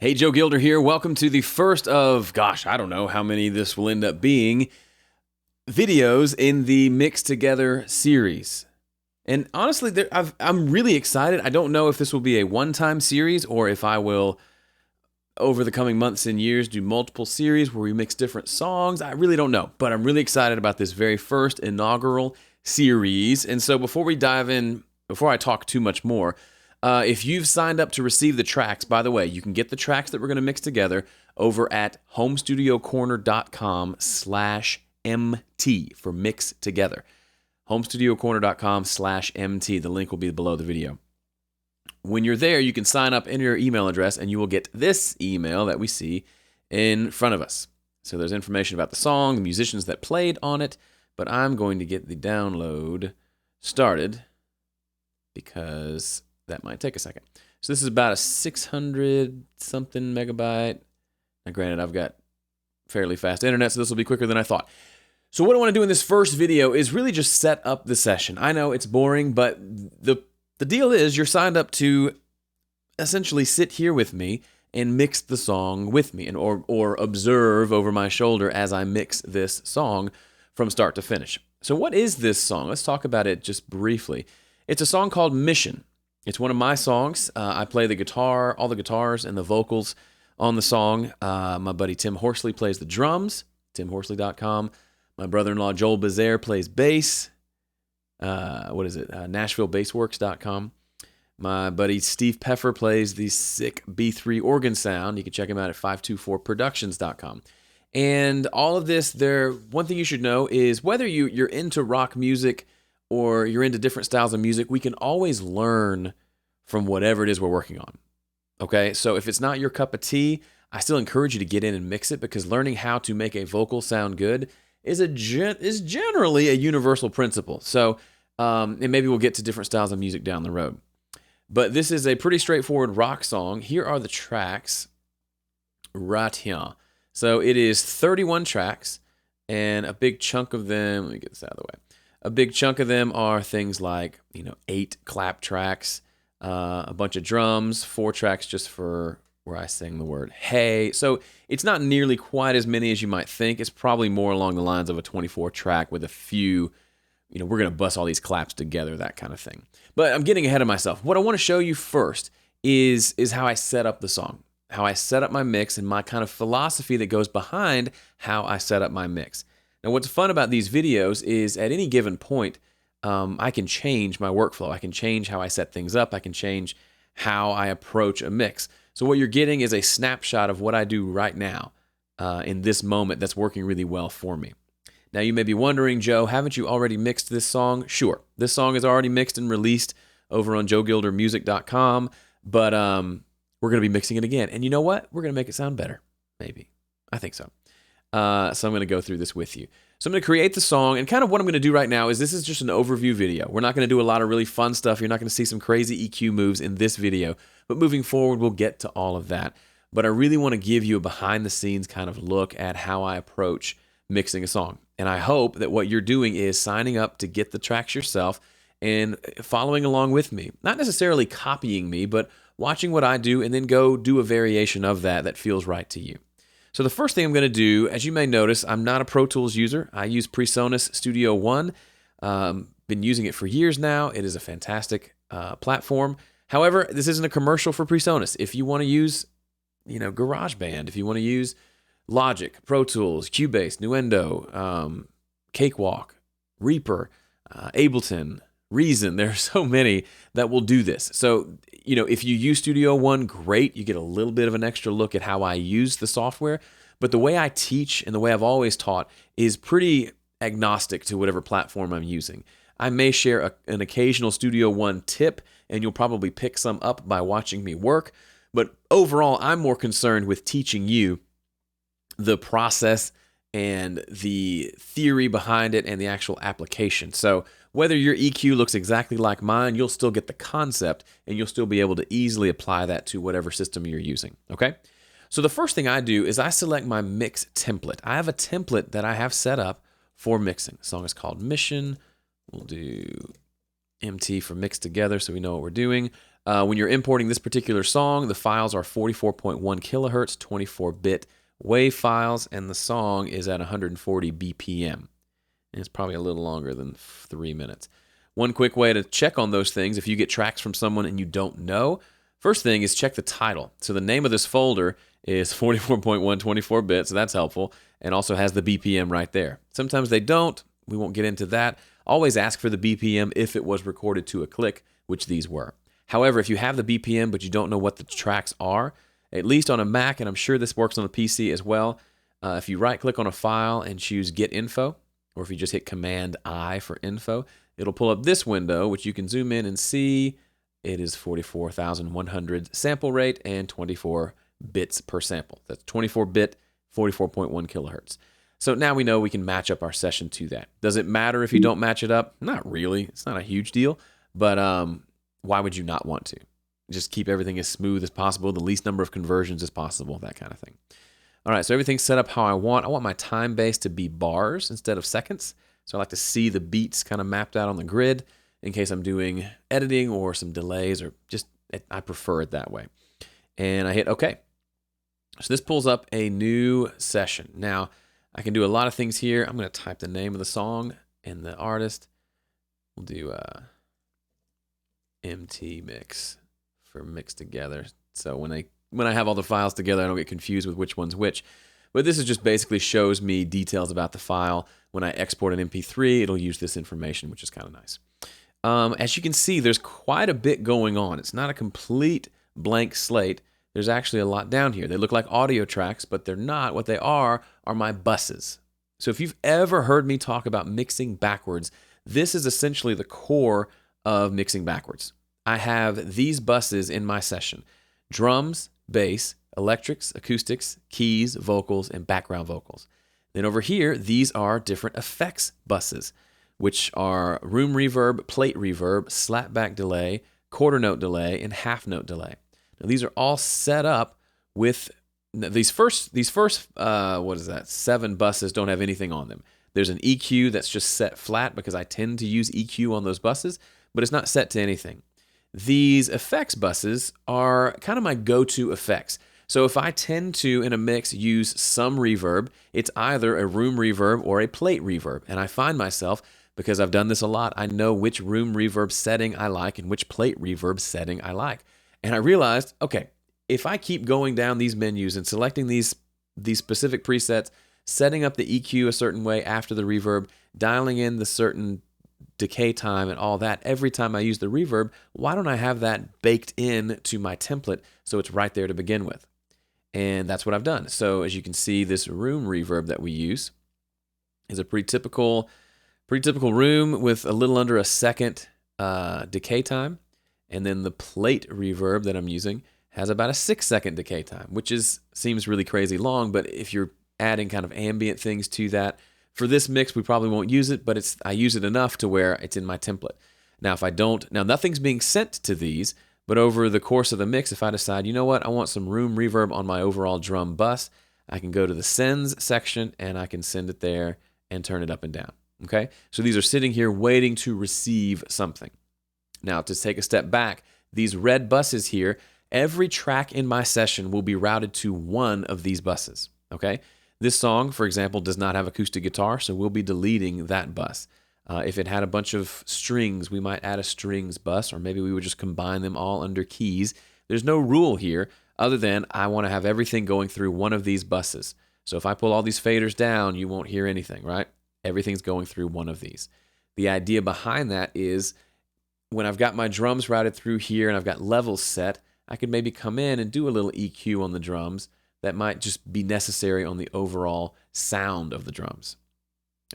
Hey, Joe Gilder here. Welcome to the first of, I don't know how many this will end up being, videos in the Mixed Together series. And honestly, I'm really excited. I don't know if this will be a one-time series or if I will, over the coming months and years, do multiple series where we mix different songs. I really don't know, but I'm really excited about this very first inaugural series. And so before we dive in, before I talk too much more, if you've signed up to receive the tracks, by the way, you can get the tracks that we're going to mix together over at homestudiocorner.com/MT for Mix Together. homestudiocorner.com/MT. The link will be below the video. When you're there, you can sign up, enter your email address, and you will get this email that we see in front of us. So there's information about the song, the musicians that played on it, but I'm going to get the download started because that might take a second. So this is about a 600 something megabyte. Now granted, I've got fairly fast internet, so this will be quicker than I thought. So what I want to do in this first video is really just set up the session. I know it's boring, but the deal is you're signed up to essentially sit here with me and mix the song with me, and or observe over my shoulder as I mix this song from start to finish. So what is this song? Let's talk about it just briefly. It's a song called Mission. It's one of my songs. I play the guitar, all the guitars and the vocals on the song. My buddy Tim Horsley plays the drums, timhorsley.com. My brother-in-law Joel Bazaire plays bass. NashvilleBassWorks.com. My buddy Steve Peffer plays the sick B3 organ sound. You can check him out at 524productions.com. And all of this, one thing you should know is whether you're into rock music or you're into different styles of music, we can always learn from whatever it is we're working on. Okay, so if it's not your cup of tea, I still encourage you to get in and mix it, because learning how to make a vocal sound good is generally a universal principle. So, and maybe we'll get to different styles of music down the road. But this is a pretty straightforward rock song. Here are the tracks right here. So it is 31 tracks, and a big chunk of them, let me get this out of the way. A big chunk of them are things like, 8 clap tracks, a bunch of drums, 4 tracks just for where I sing the word hey. So it's not nearly quite as many as you might think. It's probably more along the lines of a 24 track with a few, we're going to bust all these claps together, that kind of thing. But I'm getting ahead of myself. What I want to show you first is how I set up the song, how I set up my mix, and my kind of philosophy that goes behind how I set up my mix. Now, what's fun about these videos is at any given point, I can change my workflow. I can change how I set things up. I can change how I approach a mix. So what you're getting is a snapshot of what I do right now in this moment that's working really well for me. Now, you may be wondering, Joe, haven't you already mixed this song? Sure. This song is already mixed and released over on joegildermusic.com, but we're going to be mixing it again. And you know what? We're going to make it sound better. Maybe. I think so. So I'm going to go through this with you. So I'm going to create the song, and kind of what I'm going to do right now is this is just an overview video. We're not going to do a lot of really fun stuff. You're not going to see some crazy EQ moves in this video, but moving forward, we'll get to all of that. But I really want to give you a behind-the-scenes kind of look at how I approach mixing a song. And I hope that what you're doing is signing up to get the tracks yourself and following along with me. Not necessarily copying me, but watching what I do and then go do a variation of that feels right to you. So the first thing I'm going to do, as you may notice, I'm not a Pro Tools user. I use PreSonus Studio One. Been using it for years now. It is a fantastic platform. However, this isn't a commercial for PreSonus. If you want to use, GarageBand, if you want to use Logic, Pro Tools, Cubase, Nuendo, Cakewalk, Reaper, Ableton, Reason, there are so many that will do this. So, if you use Studio One, great. You get a little bit of an extra look at how I use the software. But the way I teach and the way I've always taught is pretty agnostic to whatever platform I'm using. I may share an occasional Studio One tip, and you'll probably pick some up by watching me work. But overall, I'm more concerned with teaching you the process and the theory behind it and the actual application. So whether your EQ looks exactly like mine, you'll still get the concept and you'll still be able to easily apply that to whatever system you're using, okay? So the first thing I do is I select my mix template. I have a template that I have set up for mixing. The song is called Mission. We'll do MT for Mix Together so we know what we're doing. When you're importing this particular song, the files are 44.1 kilohertz, 24-bit WAV files, and the song is at 140 BPM. And it's probably a little longer than 3 minutes. One quick way to check on those things, if you get tracks from someone and you don't know, first thing is check the title. So the name of this folder is 44.1 24-bit, so that's helpful, and also has the BPM right there. Sometimes they don't. We won't get into that. Always ask for the BPM if it was recorded to a click, which these were. However, if you have the BPM but you don't know what the tracks are, at least on a Mac, and I'm sure this works on a PC as well, if you right-click on a file and choose Get Info, or if you just hit Command-I for info, it'll pull up this window, which you can zoom in and see. It is 44,100 sample rate and 24 bits per sample. That's 24-bit, 44.1 kilohertz. So now we know we can match up our session to that. Does it matter if you don't match it up? Not really. It's not a huge deal. But why would you not want to? Just keep everything as smooth as possible, the least number of conversions as possible, that kind of thing. All right, so everything's set up how I want. I want my time base to be bars instead of seconds. So I like to see the beats kind of mapped out on the grid in case I'm doing editing or some delays, or just I prefer it that way. And I hit OK. So this pulls up a new session. Now, I can do a lot of things here. I'm going to type the name of the song and the artist. We'll do MT mix for mixed together. So when I have all the files together, I don't get confused with which one's which. But this is just basically shows me details about the file. When I export an MP3, it'll use this information, which is kind of nice. As you can see, there's quite a bit going on. It's not a complete blank slate. There's actually a lot down here. They look like audio tracks, but they're not. What they are my buses. So if you've ever heard me talk about mixing backwards, this is essentially the core of mixing backwards. I have these buses in my session: drums, bass, electrics, acoustics, keys, vocals, and background vocals. Then over here, these are different effects buses, which are room reverb, plate reverb, slapback delay, quarter note delay, and half note delay. Now these are all set up with these first 7 buses don't have anything on them. There's an EQ that's just set flat because I tend to use EQ on those buses, but it's not set to anything. These effects buses are kind of my go-to effects. So if I tend to, in a mix, use some reverb, it's either a room reverb or a plate reverb. And I find myself, because I've done this a lot, I know which room reverb setting I like and which plate reverb setting I like. And I realized, okay, if I keep going down these menus and selecting these specific presets, setting up the EQ a certain way after the reverb, dialing in the certain decay time and all that every time I use the reverb, why don't I have that baked in to my template so it's right there to begin with? And that's what I've done. So as you can see, this room reverb that we use is a pretty typical room with a little under a second decay time. And then the plate reverb that I'm using has about a 6-second decay time, which seems really crazy long, but if you're adding kind of ambient things to that, for this mix, we probably won't use it, but I use it enough to where it's in my template. Now, if I don't, nothing's being sent to these, but over the course of the mix, if I decide, you know what, I want some room reverb on my overall drum bus, I can go to the sends section and I can send it there and turn it up and down. Okay? So these are sitting here waiting to receive something. Now, to take a step back, these red buses here, every track in my session will be routed to one of these buses. Okay? This song, for example, does not have acoustic guitar, so we'll be deleting that bus. If it had a bunch of strings, we might add a strings bus, or maybe we would just combine them all under keys. There's no rule here other than I want to have everything going through one of these buses. So if I pull all these faders down, you won't hear anything, right? Everything's going through one of these. The idea behind that is when I've got my drums routed through here and I've got levels set, I could maybe come in and do a little EQ on the drums that might just be necessary on the overall sound of the drums.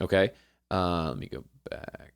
Okay? Let me go back.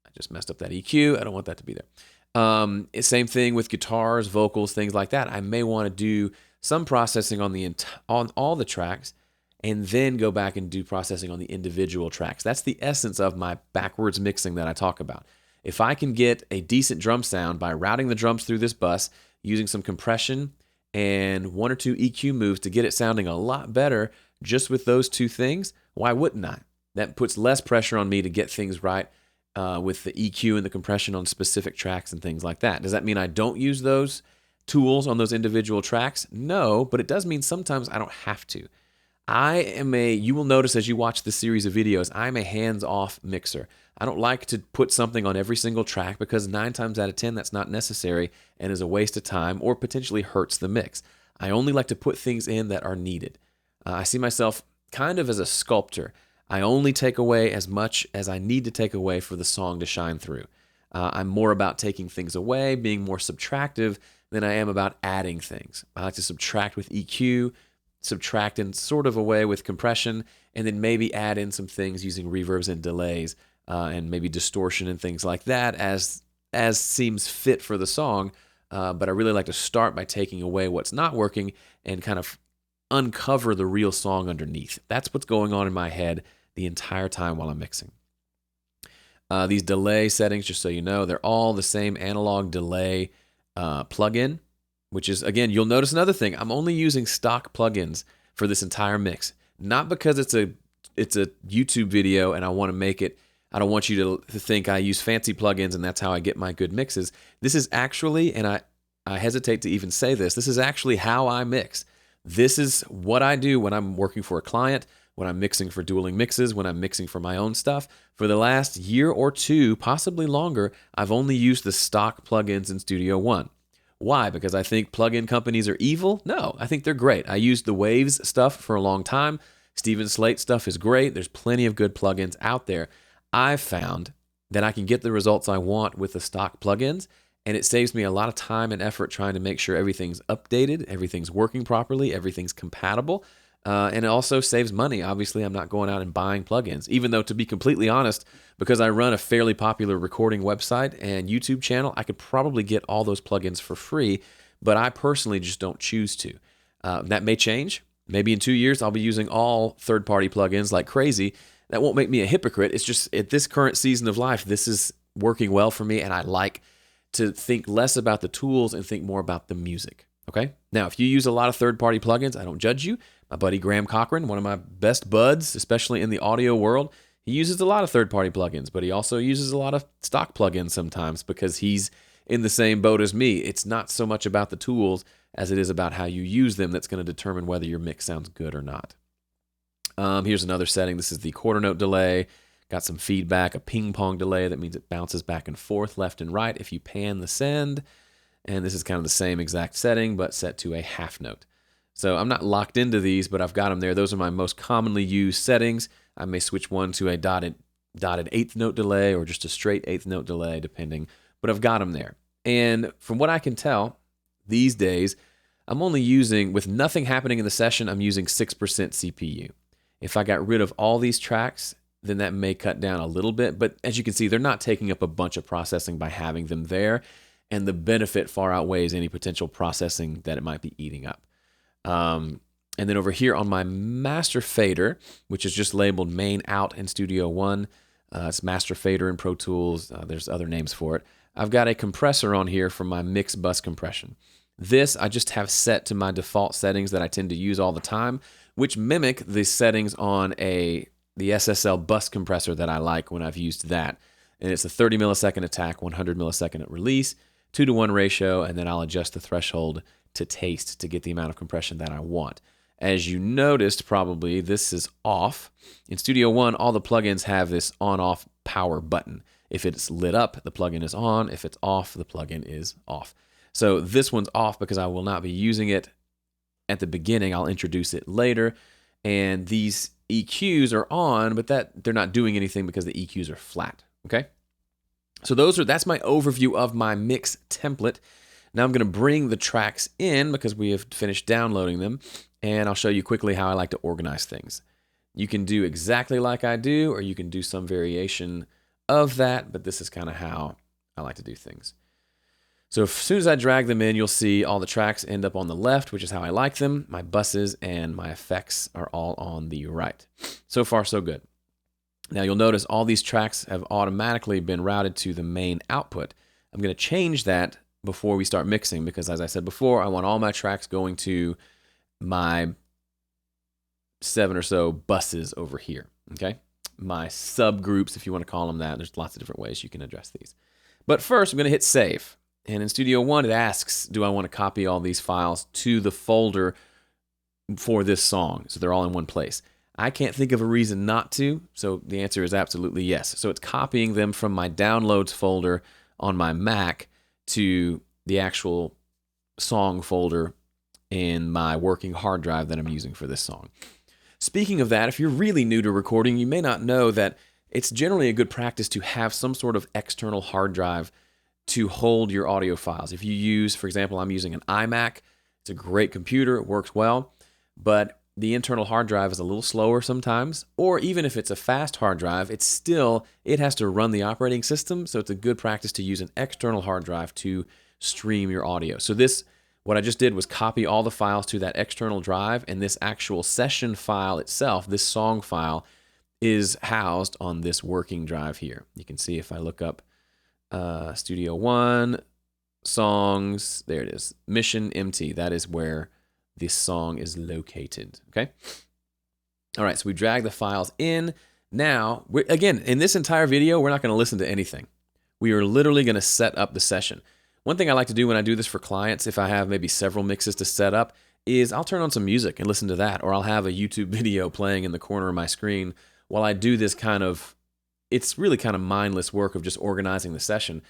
I just messed up that EQ. I don't want that to be there. Same thing with guitars, vocals, things like that. I may want to do some processing on all the tracks and then go back and do processing on the individual tracks. That's the essence of my backwards mixing that I talk about. If I can get a decent drum sound by routing the drums through this bus, using some compression and 1 or 2 EQ moves to get it sounding a lot better just with those 2 things, why wouldn't I? That puts less pressure on me to get things right with the EQ and the compression on specific tracks and things like that. Does that mean I don't use those tools on those individual tracks? No, but it does mean sometimes I don't have to. You will notice as you watch this series of videos, I'm a hands-off mixer. I don't like to put something on every single track because 9 times out of 10 that's not necessary and is a waste of time or potentially hurts the mix. I only like to put things in that are needed. I see myself kind of as a sculptor. I only take away as much as I need to take away for the song to shine through. I'm more about taking things away, being more subtractive than I am about adding things. I like to subtract with EQ, subtract in sort of a way with compression, and then maybe add in some things using reverbs and delays, and maybe distortion and things like that as seems fit for the song. But I really like to start by taking away what's not working and kind of uncover the real song underneath. That's what's going on in my head the entire time while I'm mixing. These delay settings, just so you know, they're all the same analog delay plugin, which is, again, you'll notice another thing. I'm only using stock plugins for this entire mix, not because it's a YouTube video and I want to make it. I don't want you to think I use fancy plugins and that's how I get my good mixes. This is actually, and I hesitate to even say this is actually how I mix. This is what I do when I'm working for a client, when I'm mixing for dueling mixes, when I'm mixing for my own stuff. For the last year or two, possibly longer, I've only used the stock plugins in Studio One. Why? Because I think plugin companies are evil? No, I think they're great. I used the Waves stuff for a long time. Steven Slate stuff is great. There's plenty of good plugins out there. I've found that I can get the results I want with the stock plugins, and it saves me a lot of time and effort trying to make sure everything's updated, everything's working properly, everything's compatible, and it also saves money. Obviously, I'm not going out and buying plugins, even though, to be completely honest, because I run a fairly popular recording website and YouTube channel, I could probably get all those plugins for free, but I personally just don't choose to. That may change. Maybe in 2 years, I'll be using all third-party plugins like crazy. That won't make me a hypocrite. It's just at this current season of life, this is working well for me, and I like to think less about the tools and think more about the music. Okay? Now, if you use a lot of third-party plugins, I don't judge you. My buddy Graham Cochran, one of my best buds, especially in the audio world, he uses a lot of third-party plugins, but he also uses a lot of stock plugins sometimes because he's in the same boat as me. It's not so much about the tools as it is about how you use them that's going to determine whether your mix sounds good or not. Here's another setting. This is the quarter note delay. Got some feedback, a ping pong delay. That means it bounces back and forth, left and right if you pan the send. And this is kind of the same exact setting, but set to a half note. So I'm not locked into these, but I've got them there. Those are my most commonly used settings. I may switch one to a dotted eighth note delay or just a straight eighth note delay, depending. But I've got them there. And from what I can tell, these days, I'm only using, with nothing happening in the session, I'm using 6% CPU. If I got rid of all these tracks, then that may cut down a little bit. But as you can see, they're not taking up a bunch of processing by having them there. And the benefit far outweighs any potential processing that it might be eating up. And then over here on my master fader, which is just labeled main out in Studio One, it's master fader in Pro Tools. There's other names for it. I've got a compressor on here for my mix bus compression. This I just have set to my default settings that I tend to use all the time, which mimic the settings on the SSL bus compressor that I like when I've used that. And it's a 30 millisecond attack, 100 millisecond at release, 2-to-1 ratio, and then I'll adjust the threshold to taste to get the amount of compression that I want. As you noticed, probably, this is off. In Studio One, all the plugins have this on-off power button. If it's lit up, the plugin is on. If it's off, the plugin is off. So this one's off because I will not be using it at the beginning. I'll introduce it later. And these EQs are on, but they're not doing anything because the EQs are flat. Okay? So that's my overview of my mix template. Now I'm going to bring the tracks in because we have finished downloading them, and I'll show you quickly how I like to organize things. You can do exactly like I do, or you can do some variation of that, but this is kind of how I like to do things. So as soon as I drag them in, you'll see all the tracks end up on the left, which is how I like them. My buses and my effects are all on the right. So far, so good. Now you'll notice all these tracks have automatically been routed to the main output. I'm going to change that before we start mixing because, as I said before, I want all my tracks going to my 7 or so buses over here. Okay? my subgroups, if you want to call them that. There's lots of different ways you can address these. But first, I'm going to hit save. And in Studio One, it asks, do I want to copy all these files to the folder for this song? So they're all in one place. I can't think of a reason not to, so the answer is absolutely yes. So it's copying them from my downloads folder on my Mac to the actual song folder in my working hard drive that I'm using for this song. Speaking of that, if you're really new to recording, you may not know that it's generally a good practice to have some sort of external hard drive to hold your audio files. If you use, for example, I'm using an iMac, it's a great computer, it works well, but the internal hard drive is a little slower sometimes, or even if it's a fast hard drive, it has to run the operating system, so it's a good practice to use an external hard drive to stream your audio. So what I just did was copy all the files to that external drive, and this actual session file itself, this song file, is housed on this working drive here. You can see if I look up Studio One, songs, there it is, Mission Empty. That is where this song is located, okay? All right, so we drag the files in. Now, again, in this entire video, we're not going to listen to anything. We are literally going to set up the session. One thing I like to do when I do this for clients, if I have maybe several mixes to set up, is I'll turn on some music and listen to that, or I'll have a YouTube video playing in the corner of my screen while I do this it's really kind of mindless work of just organizing the session.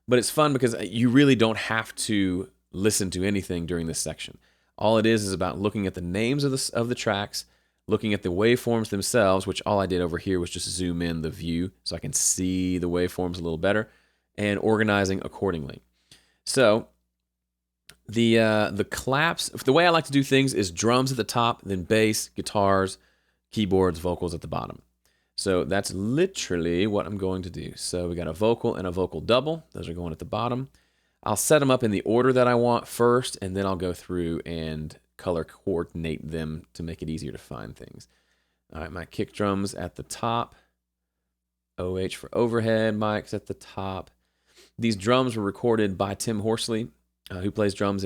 But it's fun because you really don't have to listen to anything during this section. All it is about looking at the names of the tracks, looking at the waveforms themselves, which all I did over here was just zoom in the view so I can see the waveforms a little better, and organizing accordingly. So the claps, the way I like to do things is drums at the top, then bass, guitars, keyboards, vocals at the bottom. So that's literally what I'm going to do. So we got a vocal and a vocal double. Those are going at the bottom. I'll set them up in the order that I want first, and then I'll go through and color coordinate them to make it easier to find things. All right, my kick drums at the top. OH for overhead mics at the top. These drums were recorded by Tim Horsley, who plays drums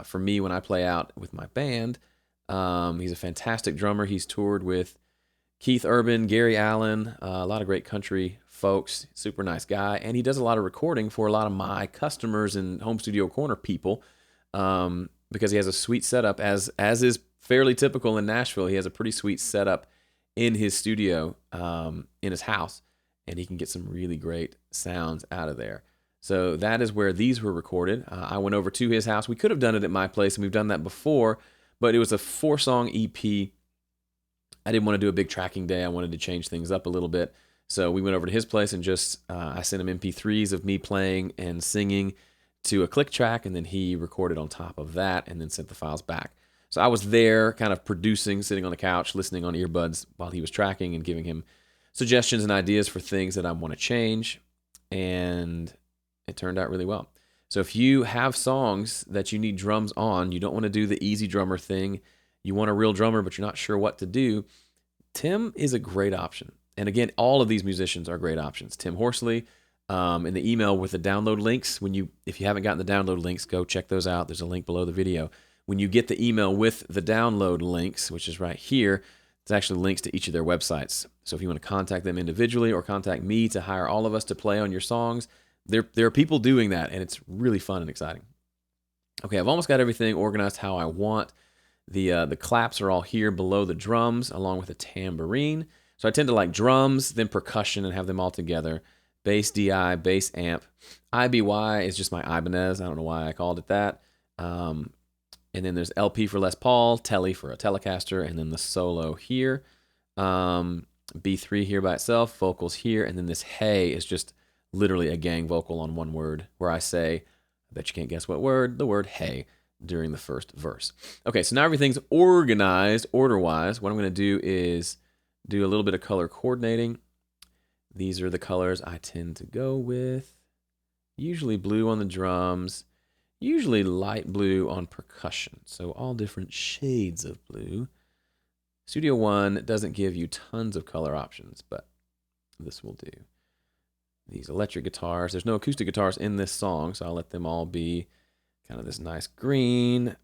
for me when I play out with my band. He's a fantastic drummer. He's toured with Keith Urban, Gary Allen, a lot of great country folks, super nice guy. And he does a lot of recording for a lot of my customers and Home Studio Corner people because he has a sweet setup, as is fairly typical in Nashville. He has a pretty sweet setup in his studio, in his house, and he can get some really great sounds out of there. So that is where these were recorded. I went over to his house. We could have done it at my place, and we've done that before, but it was a 4-song EP. I didn't want to do a big tracking day. I wanted to change things up a little bit. So we went over to his place and just, I sent him MP3s of me playing and singing to a click track, and then he recorded on top of that and then sent the files back. So I was there kind of producing, sitting on the couch, listening on earbuds while he was tracking and giving him suggestions and ideas for things that I want to change. And it turned out really well. So if you have songs that you need drums on, you don't want to do the easy drummer thing, you want a real drummer, but you're not sure what to do, Tim is a great option. And again, all of these musicians are great options. Tim Horsley, in the email with the download links, if you haven't gotten the download links, go check those out. There's a link below the video. When you get the email with the download links, which is right here, it's actually links to each of their websites. So if you want to contact them individually or contact me to hire all of us to play on your songs, there are people doing that, and it's really fun and exciting. Okay, I've almost got everything organized how I want. The claps are all here below the drums, along with a tambourine. So I tend to like drums, then percussion, and have them all together. Bass DI, bass amp. IBY is just my Ibanez. I don't know why I called it that. And then there's LP for Les Paul, Tele for a Telecaster, and then the solo here. B3 here by itself, vocals here, and then this hey is just literally a gang vocal on one word where I say, I bet you can't guess what word, the word hey, during the first verse. Okay, so now everything's organized order-wise. What I'm going to do is do a little bit of color coordinating. These are the colors I tend to go with. Usually blue on the drums, usually light blue on percussion. So all different shades of blue. Studio One doesn't give you tons of color options, but this will do. These electric guitars, there's no acoustic guitars in this song, so I'll let them all be kind of this nice green.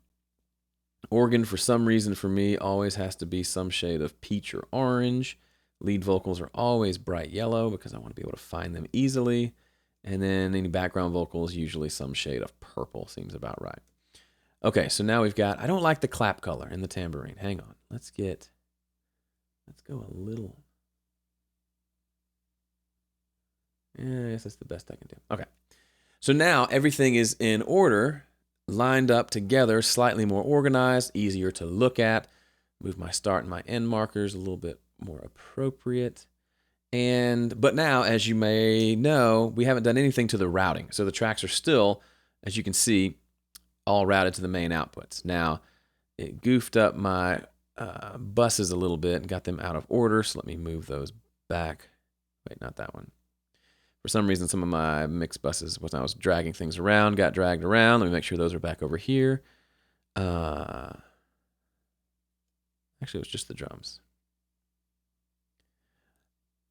Organ, for some reason for me, always has to be some shade of peach or orange. Lead vocals are always bright yellow because I want to be able to find them easily. And then any background vocals, usually some shade of purple, seems about right. Okay, so now we've got, I don't like the clap color in the tambourine. Hang on, let's go a little. Yeah, I guess that's the best I can do. Okay, so now everything is in order, lined up together, slightly more organized, easier to look at. Move my start and my end markers a little bit more appropriate. But now, as you may know, we haven't done anything to the routing. So the tracks are still, as you can see, all routed to the main outputs. Now, it goofed up my buses a little bit and got them out of order. So let me move those back. Wait, not that one. For some reason, some of my mixed buses, when I was dragging things around, got dragged around. Let me make sure those are back over here. Actually, it was just the drums.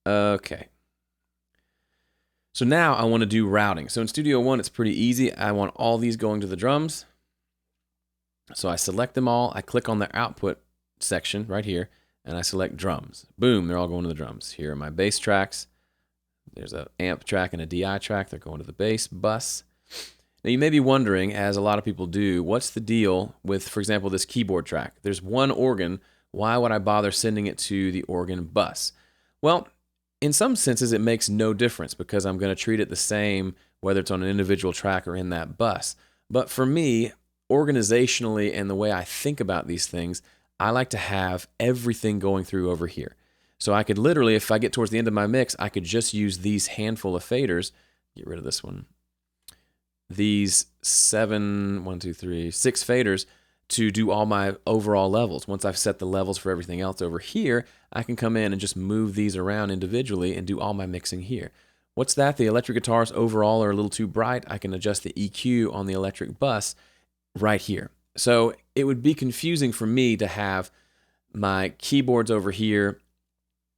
Okay. So now I want to do routing. So in Studio One, it's pretty easy. I want all these going to the drums. So I select them all. I click on the output section right here, and I select drums. Boom, they're all going to the drums. Here are my bass tracks. There's an amp track and a DI track. They're going to the bass bus. Now you may be wondering, as a lot of people do, what's the deal with, for example, this keyboard track? There's one organ. Why would I bother sending it to the organ bus? Well, in some senses, it makes no difference because I'm going to treat it the same whether it's on an individual track or in that bus. But for me, organizationally and the way I think about these things, I like to have everything going through over here. So I could literally, if I get towards the end of my mix, I could just use these handful of faders. Get rid of this one. These 6 faders to do all my overall levels. Once I've set the levels for everything else over here, I can come in and just move these around individually and do all my mixing here. What's that? The electric guitars overall are a little too bright. I can adjust the EQ on the electric bus right here. So it would be confusing for me to have my keyboards over here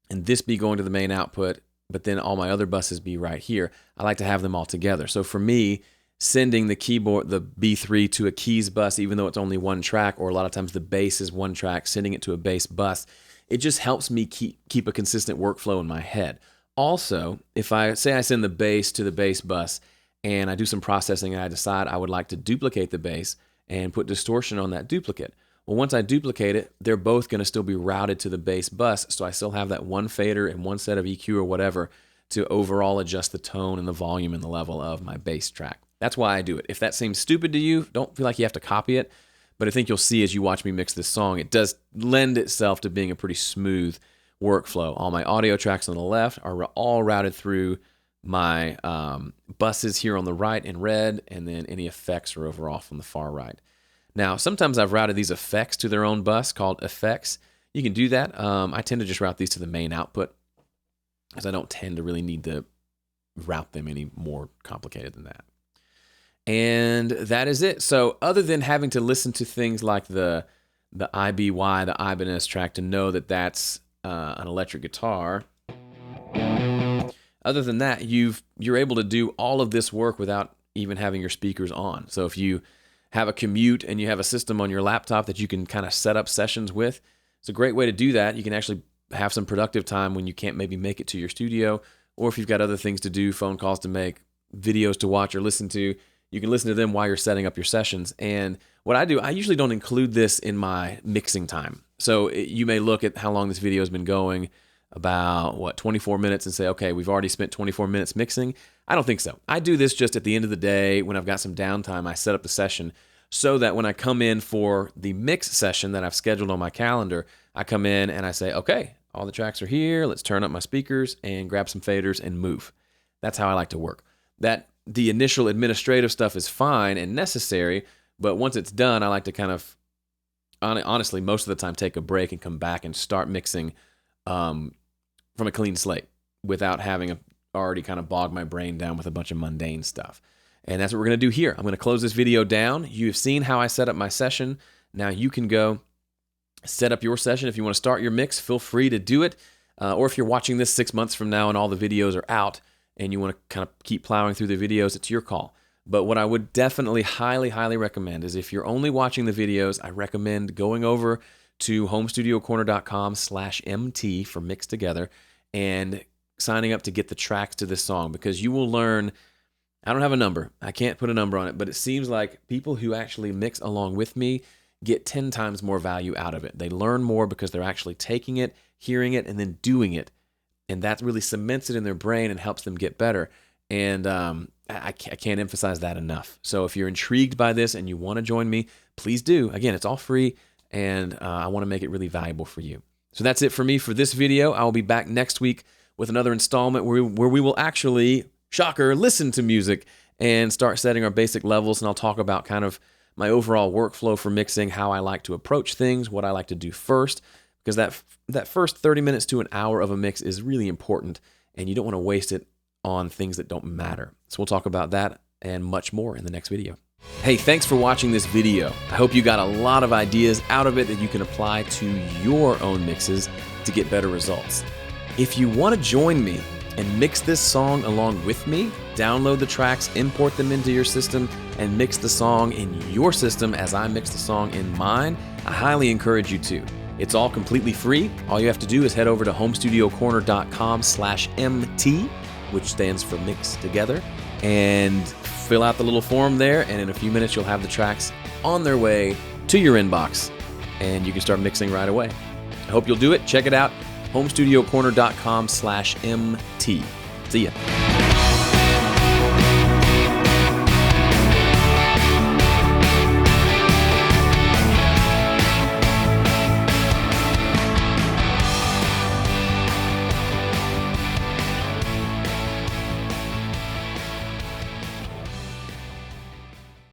and this be going to the main output, but then all my other buses be right here. I like to have them all together. So for me, sending the keyboard, the B3 to a keys bus, even though it's only one track, or a lot of times the bass is one track, sending it to a bass bus, it just helps me keep a consistent workflow in my head. Also, if I send the bass to the bass bus and I do some processing and I decide I would like to duplicate the bass and put distortion on that duplicate. Well, once I duplicate it, they're both going to still be routed to the bass bus, so I still have that one fader and one set of EQ or whatever to overall adjust the tone and the volume and the level of my bass track. That's why I do it. If that seems stupid to you, don't feel like you have to copy it, but I think you'll see as you watch me mix this song, it does lend itself to being a pretty smooth workflow. All my audio tracks on the left are all routed through my buses here on the right in red, and then any effects are over off on the far right. Now, sometimes I've routed these effects to their own bus called effects. You can do that. I tend to just route these to the main output because I don't tend to really need to route them any more complicated than that. And that is it. So other than having to listen to things like the IBY, the Ibanez track to know that that's an electric guitar, other than that, you're able to do all of this work without even having your speakers on. So if you have a commute and you have a system on your laptop that you can kind of set up sessions with, it's a great way to do that. You can actually have some productive time when you can't maybe make it to your studio, or if you've got other things to do, phone calls to make, videos to watch or listen to, you can listen to them while you're setting up your sessions. And what I do, I usually don't include this in my mixing time. So you may look at how long this video has been going, about 24 minutes, and say, okay, we've already spent 24 minutes mixing. I don't think so. I do this just at the end of the day when I've got some downtime. I set up the session so that when I come in for the mix session that I've scheduled on my calendar, I come in and I say, okay, all the tracks are here. Let's turn up my speakers and grab some faders and move. That's how I like to work. That the initial administrative stuff is fine and necessary, but once it's done, I like to kind of, honestly, most of the time take a break and come back and start mixing from a clean slate without having already kind of bogged my brain down with a bunch of mundane stuff. And that's what we're going to do here. I'm going to close this video down. You've seen how I set up my session. Now you can go set up your session. If you want to start your mix, feel free to do it. Or if you're watching this 6 months from now and all the videos are out and you want to kind of keep plowing through the videos, it's your call. But what I would definitely highly recommend is if you're only watching the videos, I recommend going over to homestudiocorner.com/MT for Mix Together and signing up to get the tracks to this song, because you will learn. I don't have a number. I can't put a number on it, but it seems like people who actually mix along with me get 10 times more value out of it. They learn more because they're actually taking it, hearing it, and then doing it. And that really cements it in their brain and helps them get better. And I can't emphasize that enough. So if you're intrigued by this and you want to join me, please do. Again, it's all free, and I want to make it really valuable for you. So that's it for me for this video. I will be back next week with another installment where we will actually, shocker, listen to music and start setting our basic levels. And I'll talk about kind of my overall workflow for mixing, how I like to approach things, what I like to do first, because that first 30 minutes to an hour of a mix is really important, and you don't want to waste it on things that don't matter. So we'll talk about that and much more in the next video. Hey, thanks for watching this video. I hope you got a lot of ideas out of it that you can apply to your own mixes to get better results. If you want to join me and mix this song along with me, download the tracks, import them into your system, and mix the song in your system as I mix the song in mine, I highly encourage you to. It's all completely free. All you have to do is head over to homestudiocorner.com/MT, which stands for Mix Together, and fill out the little form there, and in a few minutes you'll have the tracks on their way to your inbox, and you can start mixing right away. I hope you'll do it. Check it out, homestudiocorner.com/MT. See ya.